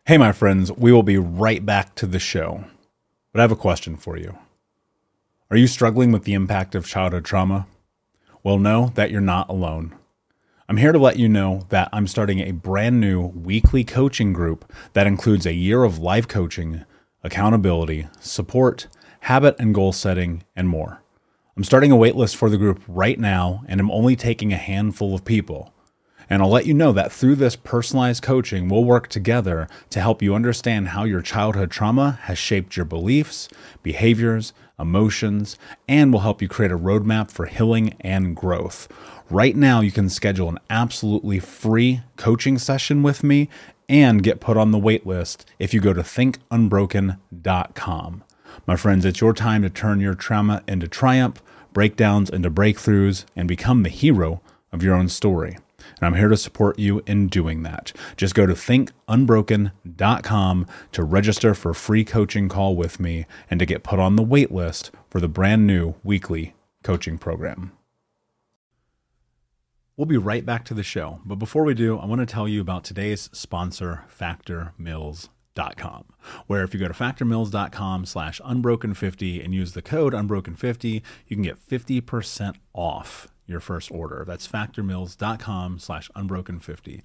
Hey, my friends, we will be right back to the show. But I have a question for you. Are you struggling with the impact of childhood trauma? Well, know that you're not alone. I'm here to let you know that I'm starting a brand new weekly coaching group that includes a year of life coaching, accountability, support, habit and goal setting, and more. I'm starting a waitlist for the group right now, and I'm only taking a handful of people. And I'll let you know that through this personalized coaching, we'll work together to help you understand how your childhood trauma has shaped your beliefs, behaviors, emotions, and will help you create a roadmap for healing and growth. Right now, you can schedule an absolutely free coaching session with me and get put on the wait list if you go to thinkunbroken.com. My friends, it's your time to turn your trauma into triumph, breakdowns into breakthroughs, and become the hero of your own story. And I'm here to support you in doing that. Just go to thinkunbroken.com to register for a free coaching call with me and to get put on the wait list for the brand new weekly coaching program. We'll be right back to the show. But before we do, I want to tell you about today's sponsor, factormeals.com, where if you go to factormeals.com/unbroken50 and use the code unbroken50, you can get 50% off your first order. That's factormeals.com/unbroken50.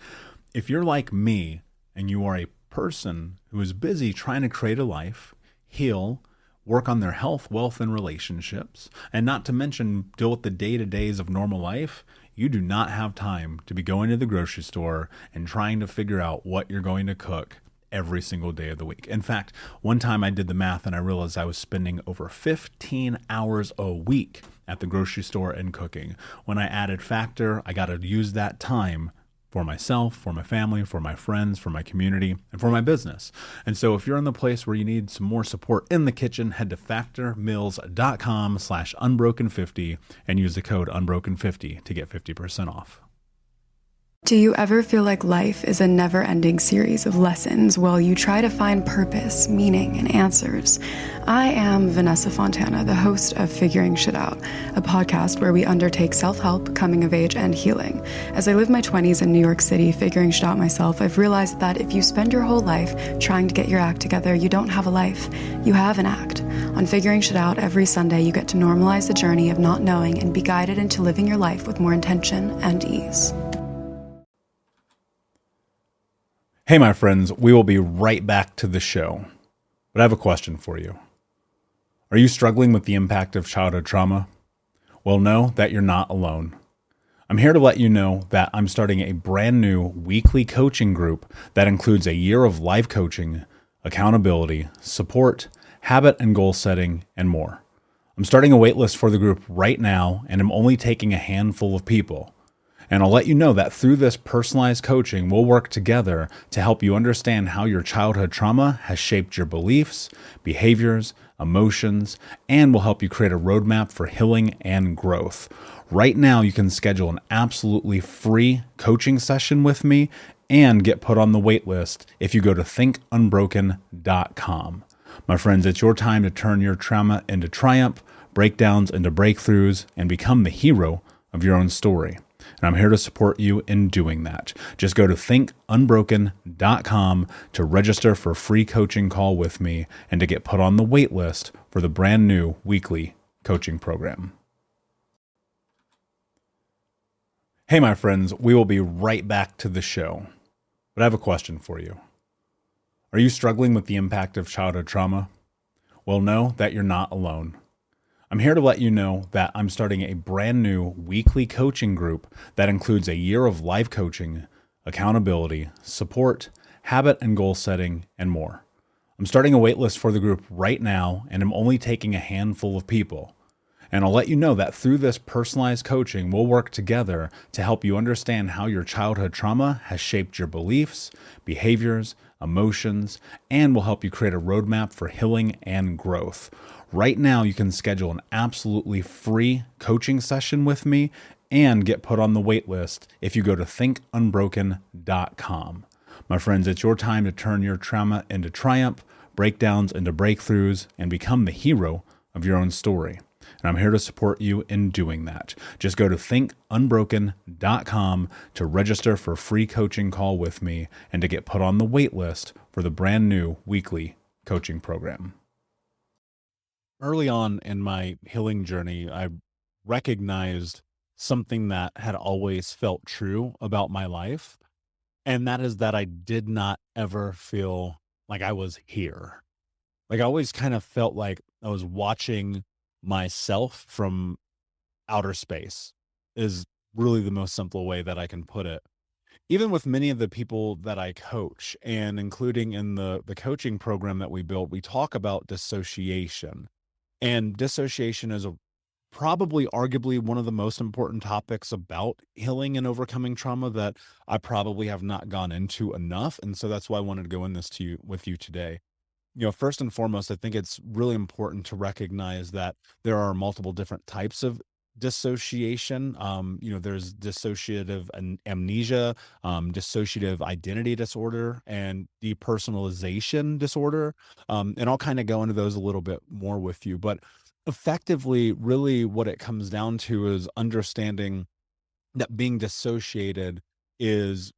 If you're like me and you are a person who is busy trying to create a life, heal, work on their health, wealth, and relationships, and not to mention deal with the day-to-days of normal life, you do not have time to be going to the grocery store and trying to figure out what you're going to cook every single day of the week. In fact, one time I did the math and I realized I was spending over 15 hours a week at the grocery store and cooking. When I added Factor, I got to use that time for myself, for my family, for my friends, for my community, and for my business. And so if you're in the place where you need some more support in the kitchen, head to factormeals.com/unbroken50 and use the code unbroken50 to get 50% off. Do you ever feel like life is a never-ending series of lessons while you try to find purpose, meaning, and answers? I am Vanessa Fontana, the host of Figuring Shit Out, a podcast where we undertake self-help, coming of age, and healing. As I live my 20s in New York City figuring shit out myself, I've realized that if you spend your whole life trying to get your act together, you don't have a life. You have an act. On Figuring Shit Out, every Sunday, you get to normalize the journey of not knowing and be guided into living your life with more intention and ease. Hey, my friends, we will be right back to the show. But I have a question for you. Are you struggling with the impact of childhood trauma? Well, know that you're not alone. I'm here to let you know that I'm starting a brand new weekly coaching group that includes a year of life coaching, accountability, support, habit and goal setting, and more. I'm starting a waitlist for the group right now, and I'm only taking a handful of people. And I'll let you know that through this personalized coaching, we'll work together to help you understand how your childhood trauma has shaped your beliefs, behaviors, emotions, and will help you create a roadmap for healing and growth. Right now, you can schedule an absolutely free coaching session with me and get put on the wait list if you go to thinkunbroken.com. My friends, it's your time to turn your trauma into triumph, breakdowns into breakthroughs, and become the hero of your own story. And I'm here to support you in doing that. Just go to thinkunbroken.com to register for a free coaching call with me and to get put on the wait list for the brand new weekly coaching program. Hey, my friends, we will be right back to the show. But I have a question for you. Are you struggling with the impact of childhood trauma? Well, know that you're not alone. I'm here to let you know that I'm starting a brand new weekly coaching group that includes a year of life coaching, accountability, support, habit and goal setting, and more. I'm starting a waitlist for the group right now, and I'm only taking a handful of people. And I'll let you know that through this personalized coaching, we'll work together to help you understand how your childhood trauma has shaped your beliefs, behaviors, emotions, and will help you create a roadmap for healing and growth. Right now, you can schedule an absolutely free coaching session with me and get put on the wait list if you go to thinkunbroken.com. My friends, it's your time to turn your trauma into triumph, breakdowns into breakthroughs, and become the hero of your own story. And I'm here to support you in doing that. Just go to thinkunbroken.com to register for a free coaching call with me and to get put on the wait list for the brand new weekly coaching program. Early on in my healing journey, I recognized something that had always felt true about my life, and that is that I did not ever feel like I was here. Like, I always kind of felt like I was watching myself from outer space, is really the most simple way that I can put it. Even with many of the people that I coach, and including in the coaching program that we built, we talk about dissociation. And dissociation is probably arguably one of the most important topics about healing and overcoming trauma that I probably have not gone into enough. And so that's why I wanted to go in this to you with you today. First and foremost, I think it's really important to recognize that there are multiple different types of dissociation. There's dissociative amnesia, dissociative identity disorder, and depersonalization disorder. And I'll kind of go into those a little bit more with you. But effectively, really what it comes down to is understanding that being dissociated is,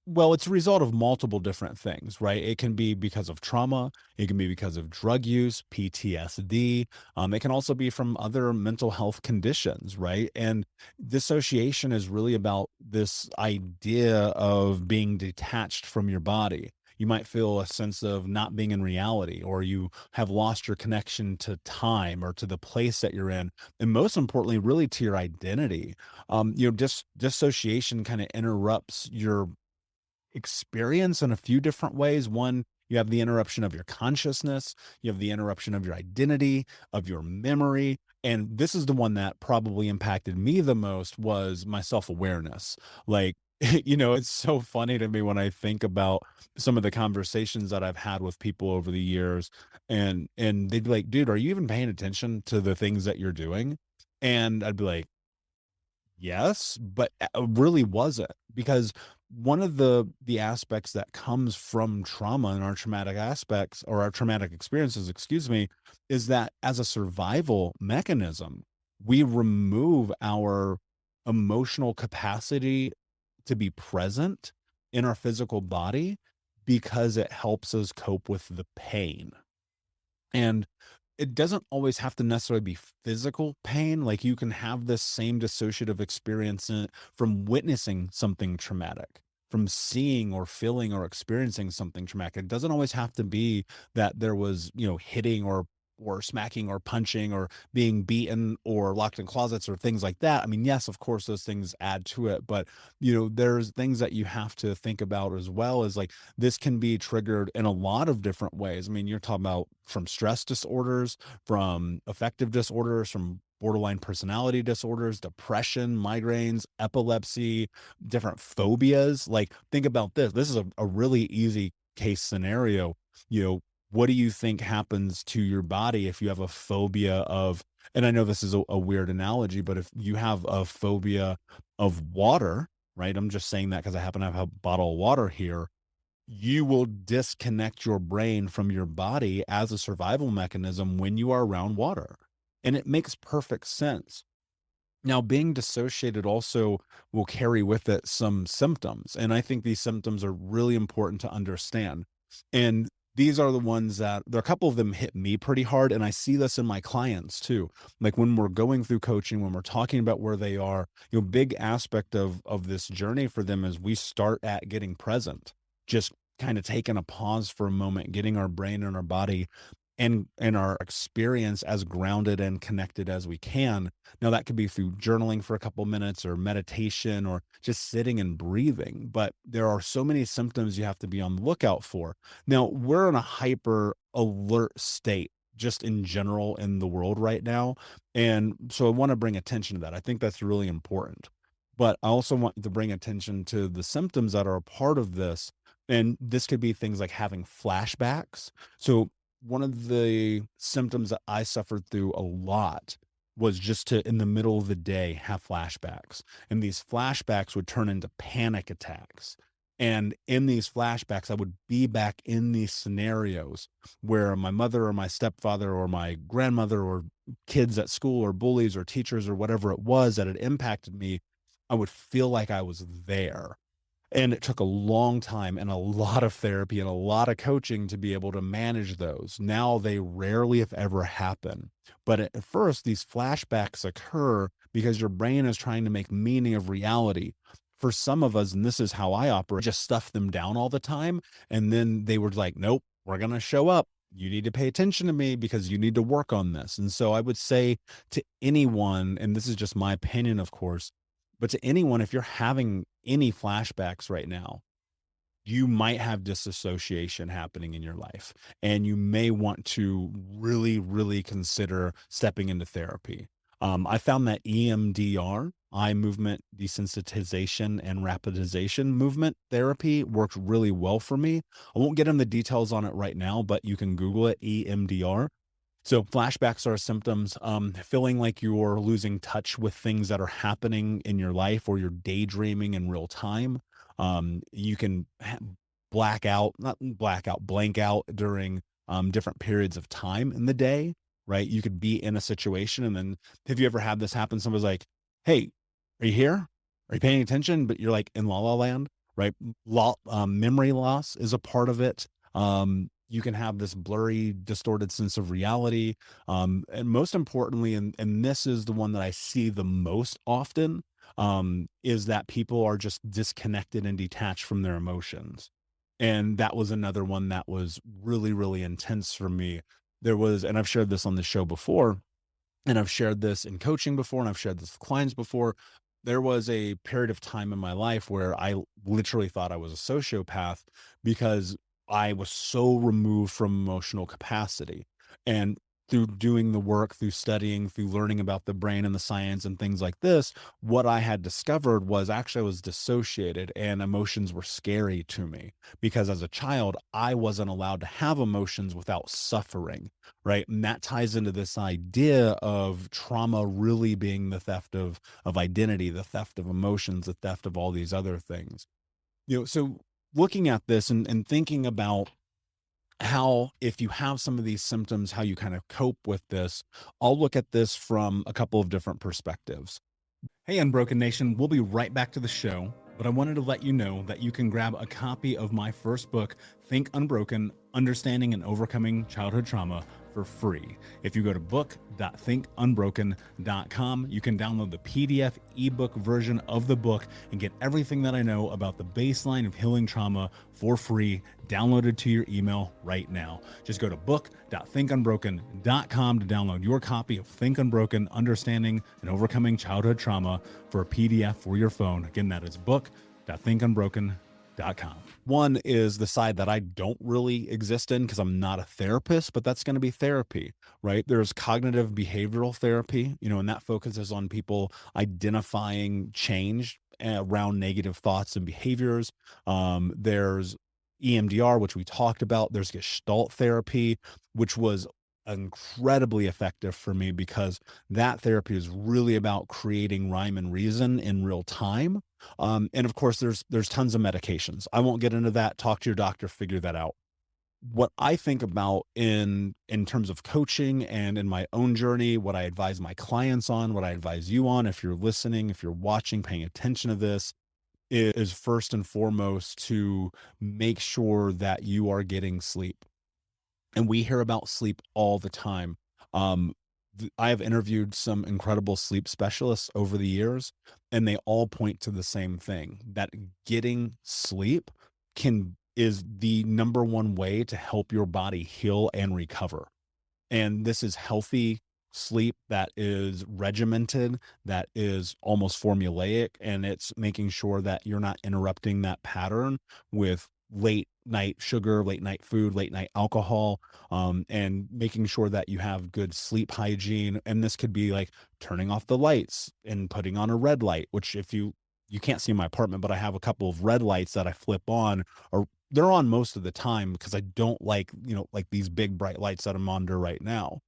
well, it's a result of multiple different things, right? It can be because of trauma. It can be because of drug use, PTSD. It can also be from other mental health conditions, right? And dissociation is really about this idea of being detached from your body. You might feel a sense of not being in reality, or you have lost your connection to time or to the place that you're in. And most importantly, really to your identity. Dissociation kind of interrupts your experience in a few different ways. One, you have the interruption of your consciousness, you have the interruption of your identity, of your memory. And this is the one that probably impacted me the most, was my self-awareness. Like, it's so funny to me when I think about some of the conversations that I've had with people over the years, and they'd be like, dude, are you even paying attention to the things that you're doing? And I'd be like, yes, but really wasn't, because one of the aspects that comes from trauma and our traumatic aspects, or our traumatic experiences, excuse me, is that as a survival mechanism, we remove our emotional capacity to be present in our physical body because it helps us cope with the pain. And it doesn't always have to necessarily be physical pain. Like, you can have this same dissociative experience from witnessing something traumatic, from seeing or feeling or experiencing something traumatic. It doesn't always have to be that there was, hitting or smacking or punching or being beaten or locked in closets or things like that. I mean, yes, of course, those things add to it, but there's things that you have to think about as well, as like, this can be triggered in a lot of different ways. I mean, you're talking about from stress disorders, from affective disorders, from borderline personality disorders, depression, migraines, epilepsy, different phobias. Like, think about this. This is a really easy case scenario. What do you think happens to your body if you have a phobia of, and I know this is a weird analogy, but if you have a phobia of water, right? I'm just saying that because I happen to have a bottle of water here. You will disconnect your brain from your body as a survival mechanism when you are around water. And it makes perfect sense. Now, being dissociated also will carry with it some symptoms. And I think these symptoms are really important to understand. And these are the ones that, there are a couple of them hit me pretty hard. And I see this in my clients too. Like, when we're going through coaching, when we're talking about where they are, big aspect of this journey for them is we start at getting present, just kind of taking a pause for a moment, getting our brain and our body and our experience as grounded and connected as we can. Now, that could be through journaling for a couple minutes, or meditation, or just sitting and breathing. But there are so many symptoms you have to be on the lookout for. Now, we're in a hyper alert state just in general in the world right now. And so I want to bring attention to that. I think that's really important. But I also want to bring attention to the symptoms that are a part of this. And this could be things like having flashbacks. So one of the symptoms that I suffered through a lot was just to, in the middle of the day, have flashbacks. And these flashbacks would turn into panic attacks. And in these flashbacks, I would be back in these scenarios where my mother or my stepfather or my grandmother or kids at school or bullies or teachers or whatever it was that had impacted me, I would feel like I was there. And it took a long time and a lot of therapy and a lot of coaching to be able to manage those. Now they rarely, if ever, happen. But at first, these flashbacks occur because your brain is trying to make meaning of reality. For some of us, and this is how I operate, just stuff them down all the time. And then they were like, nope, we're going to show up. You need to pay attention to me because you need to work on this. And so I would say to anyone, and this is just my opinion, of course, but to anyone, if you're having any flashbacks right now, you might have disassociation happening in your life. And you may want to really, really consider stepping into therapy. I found that EMDR, eye movement desensitization and rapidization movement therapy, worked really well for me. I won't get into the details on it right now, but you can Google it, EMDR. So flashbacks are symptoms, feeling like you're losing touch with things that are happening in your life, or you're daydreaming in real time. You can blank out during different periods of time in the day, right? You could be in a situation, and then have you ever had this happen? Somebody's like, "Hey, are you here? Are you paying attention?" But you're like in la la land, right? Memory loss is a part of it. You can have this blurry, distorted sense of reality. And most importantly, and this is the one that I see the most often, is that people are just disconnected and detached from their emotions. And that was another one that was really, really intense for me. There was, and I've shared this on the show before, and I've shared this in coaching before, and I've shared this with clients before. There was a period of time in my life where I literally thought I was a sociopath because I was so removed from emotional capacity. And through doing the work, through studying, through learning about the brain and the science and things like this, what I had discovered was actually I was dissociated, and emotions were scary to me because as a child, I wasn't allowed to have emotions without suffering, right? And that ties into this idea of trauma really being the theft of identity, the theft of emotions, the theft of all these other things. So looking at this and thinking about how, if you have some of these symptoms, how you kind of cope with this, I'll look at this from a couple of different perspectives. Hey, Unbroken Nation, we'll be right back to the show, but I wanted to let you know that you can grab a copy of my first book, Think Unbroken, Understanding and Overcoming Childhood Trauma, for free. If you go to book.thinkunbroken.com, you can download the PDF ebook version of the book and get everything that I know about the baseline of healing trauma for free, downloaded to your email right now. Just go to book.thinkunbroken.com to download your copy of Think Unbroken, Understanding and Overcoming Childhood Trauma for a PDF for your phone. Again, that is book.thinkunbroken.com. One is the side that I don't really exist in because I'm not a therapist, but that's going to be therapy, right? There's cognitive behavioral therapy, and that focuses on people identifying change around negative thoughts and behaviors. There's EMDR, which we talked about. There's Gestalt therapy, which was incredibly effective for me because that therapy is really about creating rhyme and reason in real time. And of course, there's tons of medications. I won't get into that. Talk to your doctor, figure that out. What I think about in terms of coaching and in my own journey, what I advise my clients on, what I advise you on, if you're listening, if you're watching, paying attention to this, is first and foremost to make sure that you are getting sleep. And we hear about sleep all the time. I have interviewed some incredible sleep specialists over the years, and they all point to the same thing, that getting sleep is the number one way to help your body heal and recover. And this is healthy sleep that is regimented, that is almost formulaic, and it's making sure that you're not interrupting that pattern with late night sugar, late night food, late night alcohol, and making sure that you have good sleep hygiene. And this could be like turning off the lights and putting on a red light, which if you can't see my apartment, but I have a couple of red lights that I flip on, or they're on most of the time because I don't like, like these big bright lights that I'm under right now.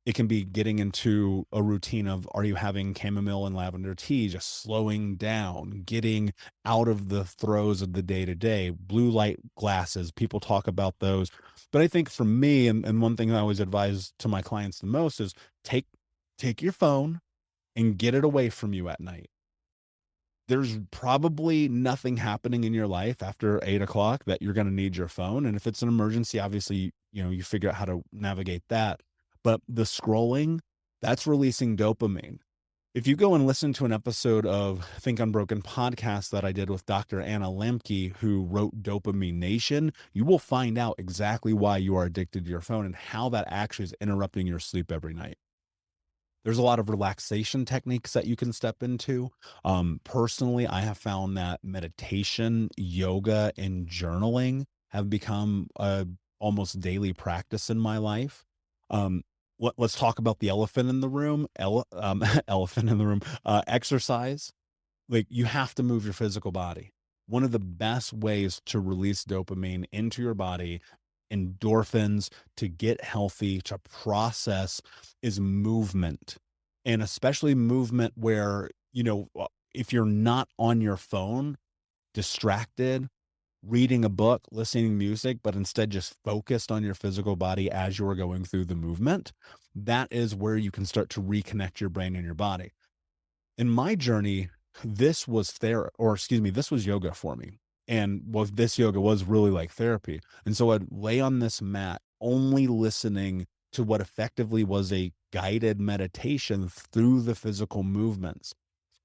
It can be getting into a routine of, are you having chamomile and lavender tea, just slowing down, getting out of the throes of the day to day. Blue light glasses, people talk about those. But I think for me, and one thing I always advise to my clients the most is take your phone and get it away from you at night. there's probably nothing happening in your life after 8 o'clock that you're going to need your phone. And if it's an emergency, obviously, you figure out how to navigate that. But the scrolling, that's releasing dopamine. If you go and listen to an episode of Think Unbroken podcast that I did with Dr. Anna Lemke, who wrote Dopamine Nation, you will find out exactly why you are addicted to your phone and how that actually is interrupting your sleep every night. There's a lot of relaxation techniques that you can step into. Personally, I have found that meditation, yoga, and journaling have become a almost daily practice in my life. Um, let's talk about the elephant in the room. Elephant in the room. Exercise. Like, you have to move your physical body. One of the best ways to release dopamine into your body, endorphins, to get healthy, to process, is movement. And especially movement where, if you're not on your phone, distracted, reading a book, listening to music, but instead just focused on your physical body as you are going through the movement, that is where you can start to reconnect your brain and your body. In my journey, this was this was yoga for me. And this yoga was really like therapy. And so I'd lay on this mat, only listening to what effectively was a guided meditation through the physical movements.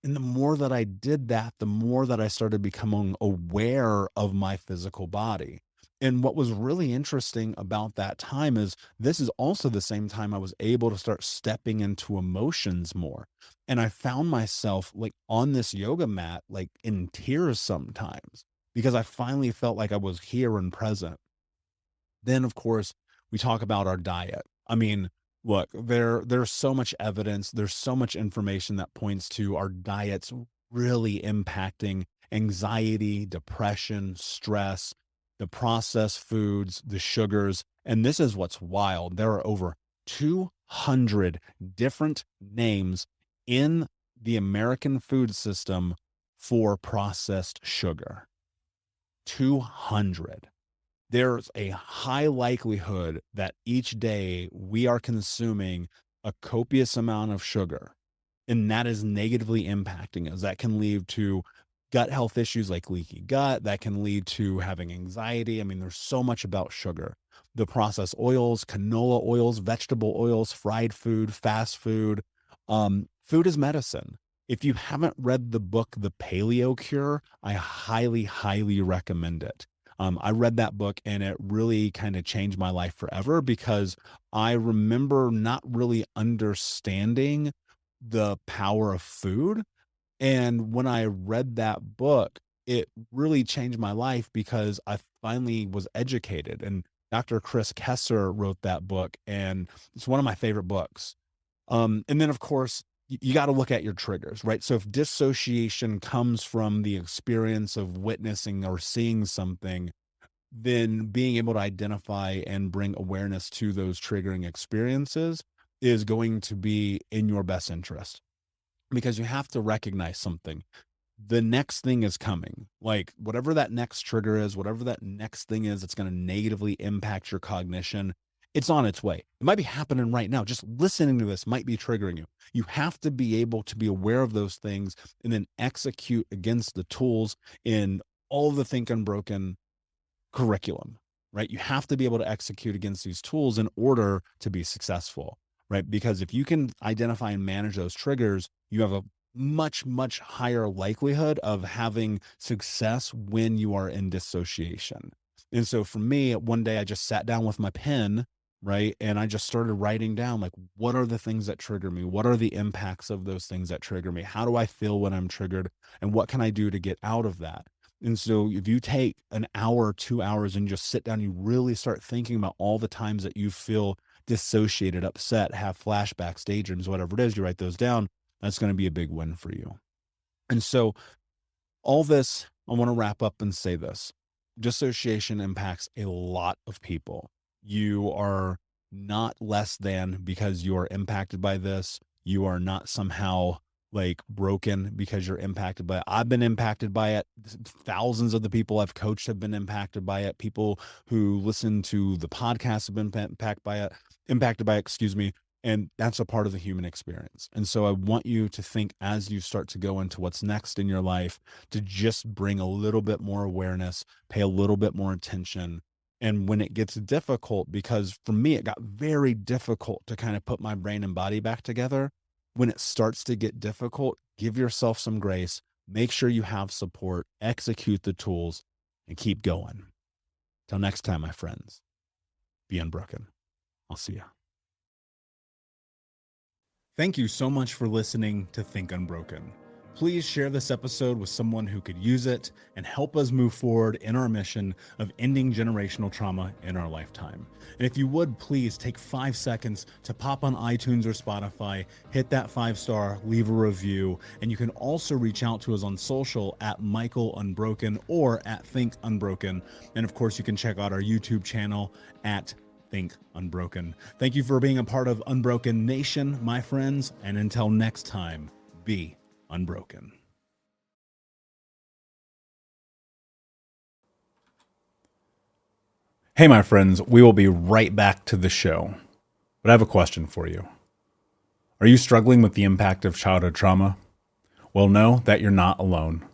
And the more that I did that, the more that I started becoming aware of my physical body. And what was really interesting about that time is this is also the same time I was able to start stepping into emotions more. And I found myself like on this yoga mat, like in tears sometimes, because I finally felt like I was here and present. Then, of course, we talk about our diet. I mean, look, there's so much evidence, there's so much information that points to our diets really impacting anxiety, depression, stress, the processed foods, the sugars. And this is what's wild. There are over 200 different names in the American food system for processed sugar. 200. There's a high likelihood that each day we are consuming a copious amount of sugar, and that is negatively impacting us. That can lead to gut health issues like leaky gut. That can lead to having anxiety. I mean, there's so much about sugar. The processed oils, canola oils, vegetable oils, fried food, fast food. Food is medicine. If you haven't read the book, The Paleo Cure, I highly, highly recommend it. I read that book and it really kind of changed my life forever because I remember not really understanding the power of food. And when I read that book, it really changed my life because I finally was educated. And Dr. Chris Kessler wrote that book, and it's one of my favorite books. And then, of course, you got to look at your triggers, right? So if dissociation comes from the experience of witnessing or seeing something, then being able to identify and bring awareness to those triggering experiences is going to be in your best interest, because you have to recognize something. The next thing is coming. Like, whatever that next trigger is, whatever that next thing is, it's going to negatively impact your cognition. It's on its way. It might be happening right now. Just listening to this might be triggering you. You have to be able to be aware of those things and then execute against the tools in all the Think Unbroken curriculum, right? You have to be able to execute against these tools in order to be successful, right? Because if you can identify and manage those triggers, you have a much, much higher likelihood of having success when you are in dissociation. And so for me, one day I just sat down with my pen, right? And I just started writing down, like, what are the things that trigger me? What are the impacts of those things that trigger me? How do I feel when I'm triggered? And what can I do to get out of that? And so if you take an hour, 2 hours, and just sit down, you really start thinking about all the times that you feel dissociated, upset, have flashbacks, daydreams, whatever it is, you write those down. That's going to be a big win for you. And so all this, I want to wrap up and say this. Dissociation impacts a lot of people. You are not less than because you are impacted by this. You are not somehow like broken because you're impacted by it. I've been impacted by it. Thousands of the people I've coached have been impacted by it. People who listen to the podcast have been impacted by it, excuse me. And that's a part of the human experience. And so I want you to think, as you start to go into what's next in your life, to just bring a little bit more awareness, pay a little bit more attention. And when it gets difficult, because for me, it got very difficult to kind of put my brain and body back together. When it starts to get difficult, give yourself some grace, make sure you have support, execute the tools, and keep going. Till next time, my friends, be unbroken. I'll see you. Thank you so much for listening to Think Unbroken. Please share this episode with someone who could use it and help us move forward in our mission of ending generational trauma in our lifetime. And if you would, please take 5 seconds to pop on iTunes or Spotify, hit that 5-star, leave a review, and you can also reach out to us on social at Michael Unbroken or at Think Unbroken. And of course, you can check out our YouTube channel at Think Unbroken. Thank you for being a part of Unbroken Nation, my friends, and until next time, be unbroken. Hey, my friends, we will be right back to the show, but I have a question for you. Are you struggling with the impact of childhood trauma? Well, know that you're not alone.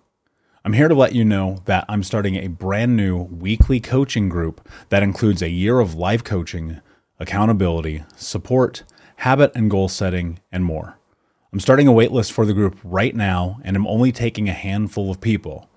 I'm here to let you know that I'm starting a brand new weekly coaching group that includes a year of live coaching, accountability, support, habit and goal setting, and more. I'm starting a waitlist for the group right now, and I'm only taking a handful of people.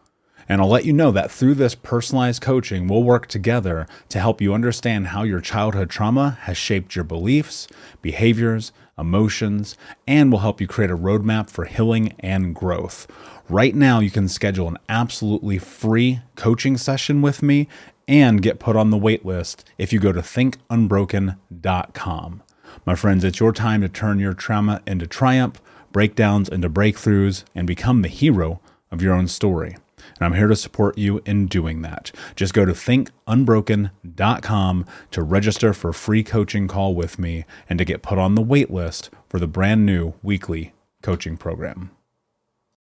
And I'll let you know that through this personalized coaching, we'll work together to help you understand how your childhood trauma has shaped your beliefs, behaviors, emotions, and will help you create a roadmap for healing and growth. Right now, you can schedule an absolutely free coaching session with me and get put on the wait list if you go to thinkunbroken.com. My friends, it's your time to turn your trauma into triumph, breakdowns into breakthroughs, and become the hero of your own story. And I'm here to support you in doing that. Just go to thinkunbroken.com to register for a free coaching call with me and to get put on the wait list for the brand new weekly coaching program.